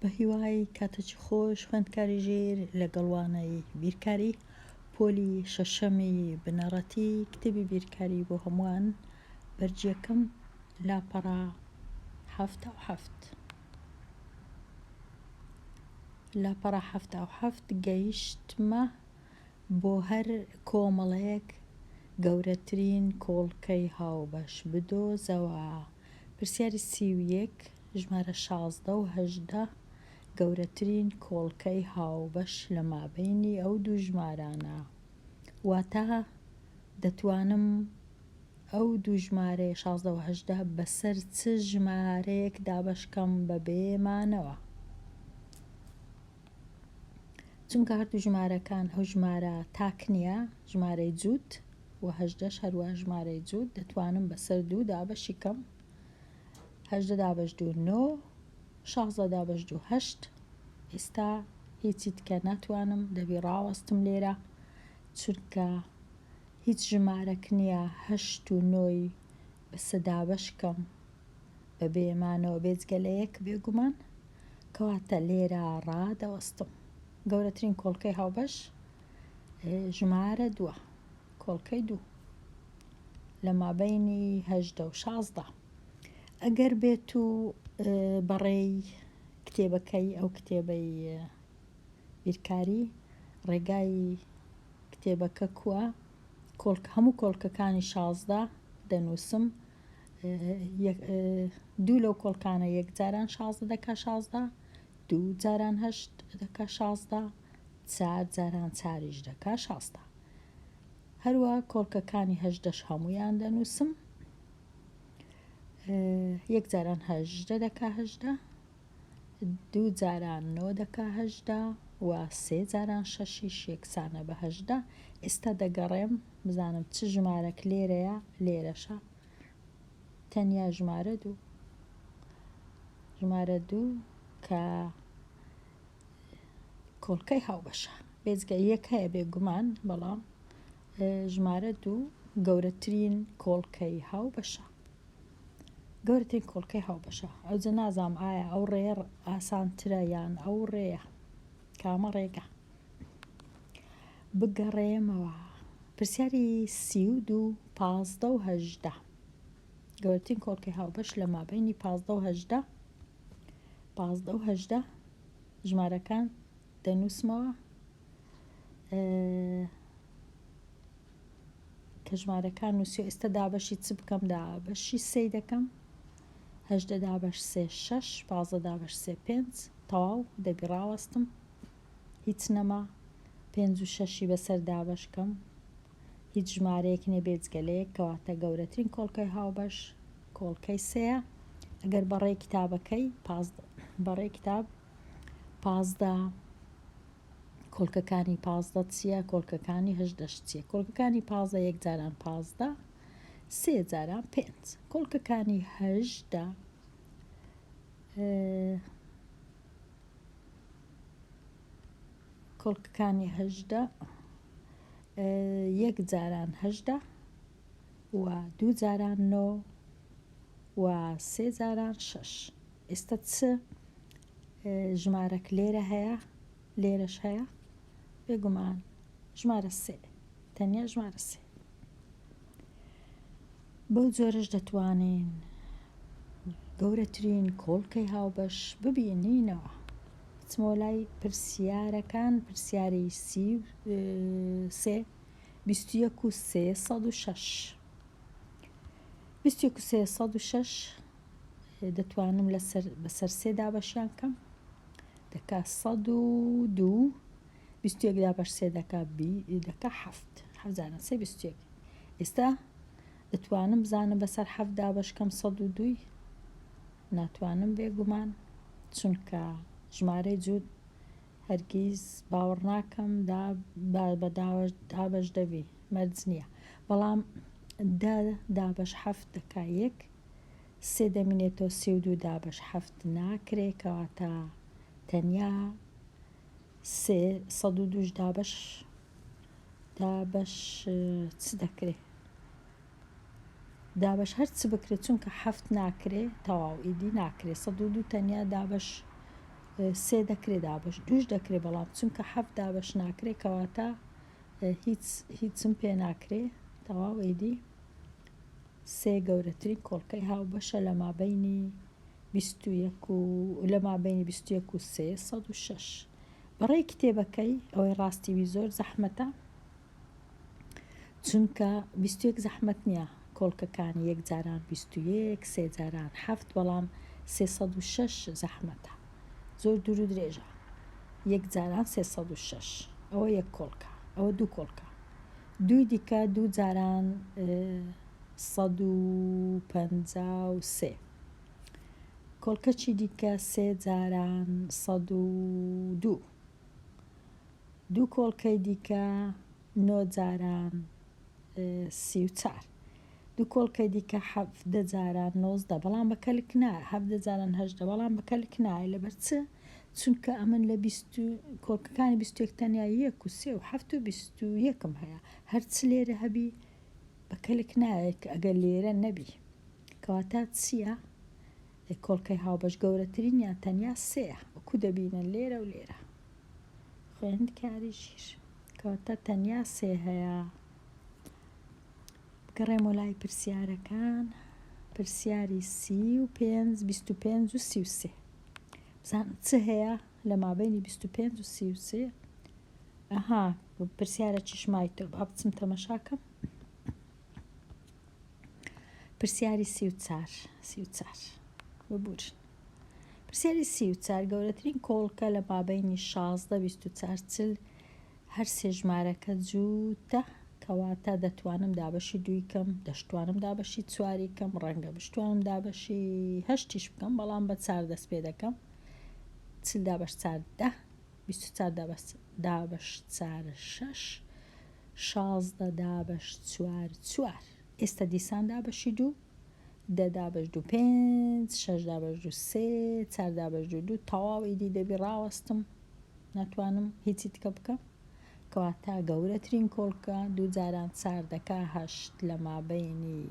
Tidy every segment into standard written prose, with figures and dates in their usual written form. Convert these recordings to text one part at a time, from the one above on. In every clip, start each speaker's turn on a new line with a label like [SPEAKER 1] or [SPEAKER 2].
[SPEAKER 1] بە هیوای کاتەی خۆش خوێندکاری ژێر لەگەڵوانەی بیرکاری پۆلی شەشەمی بنەڕەتی کتێبی بیرکاری بۆ هەمووان بەرجەکەم لاپەڕە 77 لاپەڕە 77 گەیشتمە بۆ هەر کۆمەڵەیەک گەورەترین کۆڵکەی هاوبەش بدۆزەوە. پرسیاری 31 ژمارە 16 و 18 گەورەترین کۆڵکەی هاوبەش لە مابەینی ئەو دوو ژمارانە، واتە دەتوانم ئەو دوو ژمارەی 16 و 18 بەسەر چ ژمارەیەک دابەشکەم بەبێ مانەوە. چونکە هەردوو ژمارەکان ئەو ژمارە تاک نییە، ژمارەی جووت و 18 هەروە ژمارەی جووت، دەتوانم بەسەر دوو دابەشی کەم. 18 دابەش دوو 9، 16 دابەش دوو 8. ئێستا هیچی تکە ناتوانم، دەبی ڕاوەستم لێرە، چونکە هیچ ژمارەک نییە 8 و 9 بەسە دابەشکەم بەبێ مانەوە بێجگە لە یەک بێگومان، کەواتە لێرە ڕادەوەستم. گەورەترین کۆڵکەی هاوبەش ژمارە 2، کۆڵکەی 2 لە مابەینی 18 و 16. ئەگەر بێت و بەڕێی کتێبەکەی ئەو کتێبەی بیرکاری ڕێگای کتێبەکە کووە، هەموو کۆڵکەکانی 16 دەنووسم، دوو لەو کۆڵکانە یەک جاران 16 دەکا 16، دوو جاران 8 دەکا 16، چار جاران چاریش دەکا 16. هەروە کۆڵکەکانی 18 هەموویان دەنووسم، یەک جاران 18 دەکا 18، دوو جاران 9 دەکا 18 و سێ جاران 6 یەکسانە بە 18. ئێستا دەگەڕێم بزانم چ ژمارەك لێرەیە، لێرەشە تەنیا ژمارە 2، ژمارە 2 کە کۆڵکەی هاوبەشە. بێجگە یەک هەیە بێگومان، بەڵام ژمارە 2 گەورەترین کۆڵکەی هاوبەشە. گەورەترین کۆڵکەی هاوبەشە. ئەوجە نازام ئایا ئەو ڕێ ئاسانترە یان ئەو ڕێیە، کامە ڕێگە. بگەڕێمەوە. پرسیاری 32 15 و 18 گەورەترین کۆڵکەی هاوبەش لە مابەینی 15 و 18. 15 و 18 ژمارەکان دەنووسمەوە، کە ژمارەکان نووسیۆ. ئێستا دابەشی چ بکەم؟ دابەشی 3 دەکەم. 18 دابەش 3 6، 15 دابەش 3 5. تەواو، دەبی ڕاوەستم، هیچ نەما. 5 و 6 بەسەر دابەشکەم، هیچ ژمارەیەک نێ بێجگە لە یەک، کەواتە گەورەترین کۆڵکەی هاوبەش کۆڵکەی 3. ئەگەر بەڕێی کتابەکەی بەڕێی کتاب 15 کۆڵکەکانی 15 چییە؟ کۆڵکەکانی 18 چییە؟ کۆڵکەکانی 15 یەک جاران 15، سێ جاران 5. کۆڵکەکانی 18 کۆڵکەکانی 18 یەک جاران 18 و دوو جاران 9 و سێ جاران 6. ئێستا چ ژمارەك لێرە هەیە؟ لێرەش هەیە بێگومان، ژمارە 3، تەنیا ژمارە 3. بەو جۆرەش دەتوانین گەورەترین کۆڵکەی هاوبەش ببینینەوە. چمۆ لای پرسیارەکان. پرسیاری 33 21 و 306 21 و 306 دەتوانم بەسەر سێ دابەشیان کەم، دەکا 102. 21 دابەش 3 دەکا 7، 7 3 21. ئێستا دەتوانم بزانم بەسەر 7 دابەشکەم 102؟ ناتوانم بێگومان، چونکە ژمارەی جووت هەرگیز باوەڕ ناکەم بە دابەش دەبی، مەرج نییە. بەڵام 10 دابەش 7 دەکا 1، 3 دەمینێتەوە 32 دابەش 7 ناکرێ، کەواتە تەنیا 102 دابەش چ دەکرێت؟ دابەش هەر چ بکرێت، چونکە 7 ناکرێ، تەواو ئیدی ناکرێت. 102 تەنیا دابەش سێ دەکرێت دابش دوش دەکرێت بەڵام چونکە حەفت دابش ناکرێت کەواتە هیچم پێ ناکرێ تەواو ئیدی سێ گەورەترین کۆڵکەی هاوبەشە لە مابینی 21 و 306 بەڕێی کتێبەکەی ئەوەی ڕاستیوی زۆر زەحمەتە چونکە 21 زەحمەت نییە کۆڵکەکانی یەک جاران 21 سێ جاران هەفت بەڵام 306 زەحمەتە زۆر دوور و درێژە یەک جاران 306 ئەوە یەک کۆڵکە ئەوە دوو کۆڵکە دوی دیکە دوو جاران 153 کۆڵکەچی دیکە سێ جاران 102 دوو کۆڵکەی دیکە 9 جاران 34 دوو کۆڵکەی دیکە 17 جاران 19 بەڵام بەکەلک نایە 17 جاران 18 بەڵام بەکەلک نایە لەبەر چ چونکە ئەمن لە کۆڵکەکانی 21 تەنیا 1 و 3 و 7 و 21 هەیە هەرچ لێرە هەبی بەکەلک نایە ئەگەر لێرە نەبی کەواتە چییە؟ کۆڵکەی هاوبەش گەورەترینیان تەنیا سێە وەکو دەبینن لێرە و لێرە خوێندکاری ژیر کەواتە تەنیا سێ هەیە بگەڕێمە لای پرسیارەکان پرسیاری 35 25 و 33 بزانم چ هەیە لە مابینی 25 و 33 ئەها پرسیارە چشمای تۆ با بچم تەمەشاکەم پرسیاری 34 ببورن پرسیاری 34 گەورەترین کۆڵکە لە مابینی 16 24 چل هەر سێ ژمارەکە جووتە کەواتە دەتوانم دابەشی دووی کەم دەشتوانم دابەشی چواری کەم ڕەنگە بشتوانم دابەشی هەشتیش بکەم بەڵام بە 4 دەست پێ دەکەم چل دابەش 4 10 24 دابەش 4 6 16 دابەش 4 4 ئێستا دیسان دابەشی دوو 10 دابەش 2 5 6 دابەش 2 3 4 دابەش 2 تەواو ئیدی دەبی ڕاوەستم ناتوانم هیچی تکە بکەم کەواتە گەورەترین کۆڵکە دوو جاران 4 دەکا هەشت لە مابینی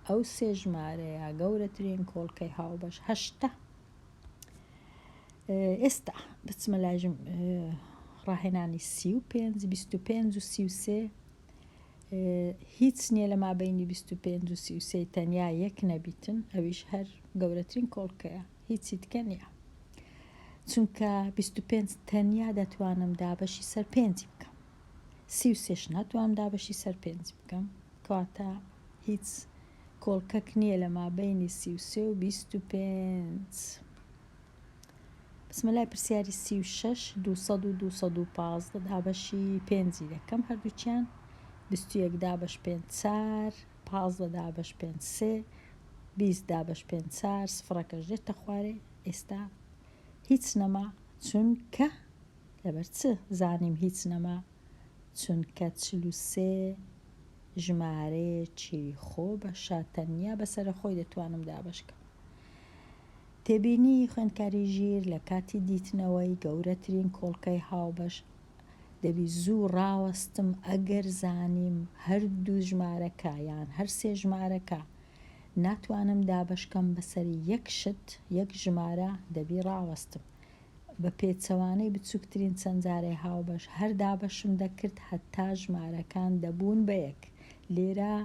[SPEAKER 1] ئەو سێ ژمارەیە گەورەترین کۆڵکەی هاوبەش هەشتە ئێستا بچمە لاژم ڕاهێنانی 35 25 و 33 هیچ نییە لە مابینی 25 و 33 تەنیا یەک نەبیتن ئەویش هەر گەورەترین کۆڵکەیە هیچی تکە نییە چونکە 25 تەنیا دەتوانم دابەشی سەر 5 بکەم 33 ناتوانم دابەشی سەر 5 بکەم کەواتە هیچ کۆڵکەک نییە لە مابینی 33 و 25 بسمە لای پرسیاری 36 200 و 215 دابەشی 5 دەکەم هەردووچیان 21 دابەش 5 4 15 دابەش 5 3 20 دابەش 5 4 سفرەکەش دێتە خوارێ ئێستا هیچ نەما چونکە لەبەر چ زانیم هیچ نەما چونکە 43 ژمارەیەکی خۆ بەشە تەنیا بەسەرە خۆی دەتوانم دابەشکەم تێبینی خوێندکاری ژیر لە کاتی دیتنەوەی گەورەترین کۆڵکەی هاوبەش دەبی زوو ڕاوەستم ئەگەر زانیم هەردوو ژمارەکە یان هەر سێ ژمارەکە ناتوانم دابەشکەم بەسەری یەک شت یەک ژمارە دەبی ڕاوەستم بە پێچەوانەی بچووکترین چەندجارەی هاوبەش هەر دابەشم دەکرد هەتا ژمارەکان دەبوون بە یەک لێرە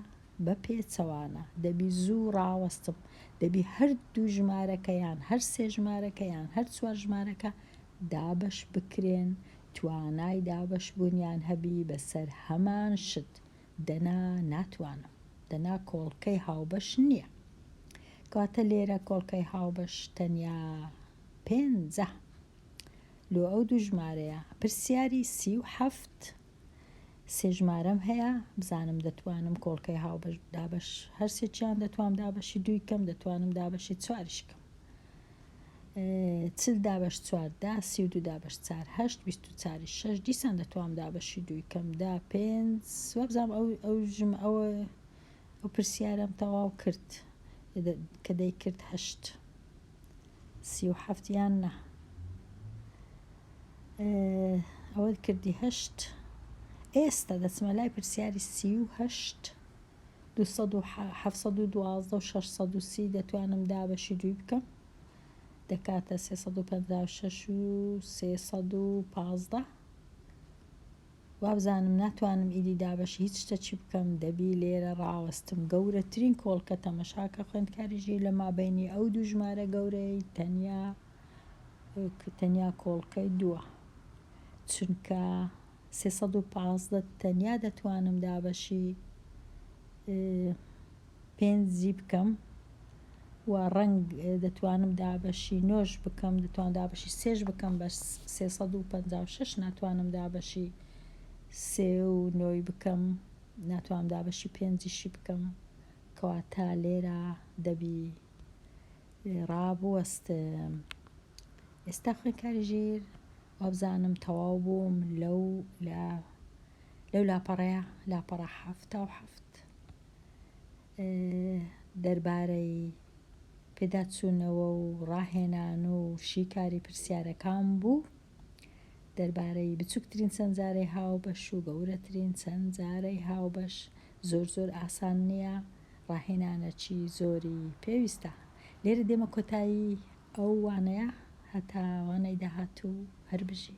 [SPEAKER 1] بە پێچەوانە دەبی زوو ڕاوەستم دەبی هەردوو ژمارەکەیان هەر سێ ژمارەکەیان هەر چوار ژمارەکە دابەش بکرێن توانای دابەش بوونیان هەبی بەسەر هەمان شت دەنا ناتوانم دەنا کۆڵکەی هاوبەش نییە کەواتە لێرە کۆڵکەی هاوبەش تەنیا 5 لۆ ئەو دوو ژمارەیە پرسیاری 37 سێ ژمارەم هەیە بزانم دەتوانم کۆڵکەی هاوبەش دابەش هەر سێکیان دەتوانم دابەشی دووی کەم دەتوانم دابەشی چواریش کەم چل دابەش 14 32 دابەش 4 8 24 6 دیسان دەتوانم دابەشی دووی کەم دا 5 بزانم ئەو پرسیارم تەواو کرد کە دەیکرد 8 37 یان نا ئەوە کردی 8 ئێستا دەچمە لای پرسیاری 38 712 و 630 دەتوانم دابەشی دووی بکەم دەکاتە 356 و 315. وابزانم ناتوانم ئیدی دابەشی هیچ شتە چی بکەم، دەبی لێرە ڕاوەستم گەورەترین کۆڵکە تەمەشاکە خوێندکاریژی لە مابینی ئەو دوو ژمارە گەورەی تەنیا کۆڵکەی دووە، چونکە 315 تەنیا دەتوانم دابەشی 5 بکەم و ڕەنگ دەتوانم دابەشی 9 بکەم، دەتوانم دابەشی 3 بکەم بە 356 ناتوانم دابەشی 3 و 9 بکەم، ناتوانم دابەشی 5 بکەم، کەواتە لێرە دەبی ڕابوەستم. ئێستا خوێندکاریژیر وابزانم تەواو بووم لەو لاپەڕەیە، لاپەڕە 77 دەربارەی پێداچوونەوە و ڕاهێنان و شیکاری پرسیارەکان بوو، دەربارەی بچووکترین چەندجارەی هاوبەش و گەورەترین چەندجارەی هاوبەش. زۆر ئاسان نییە، ڕاهێنانەکی زۆری پێویستە. لێرە دێمە کۆتایی ئەو وانەیە، هەتا وانەی داهاتوو هەر بژی.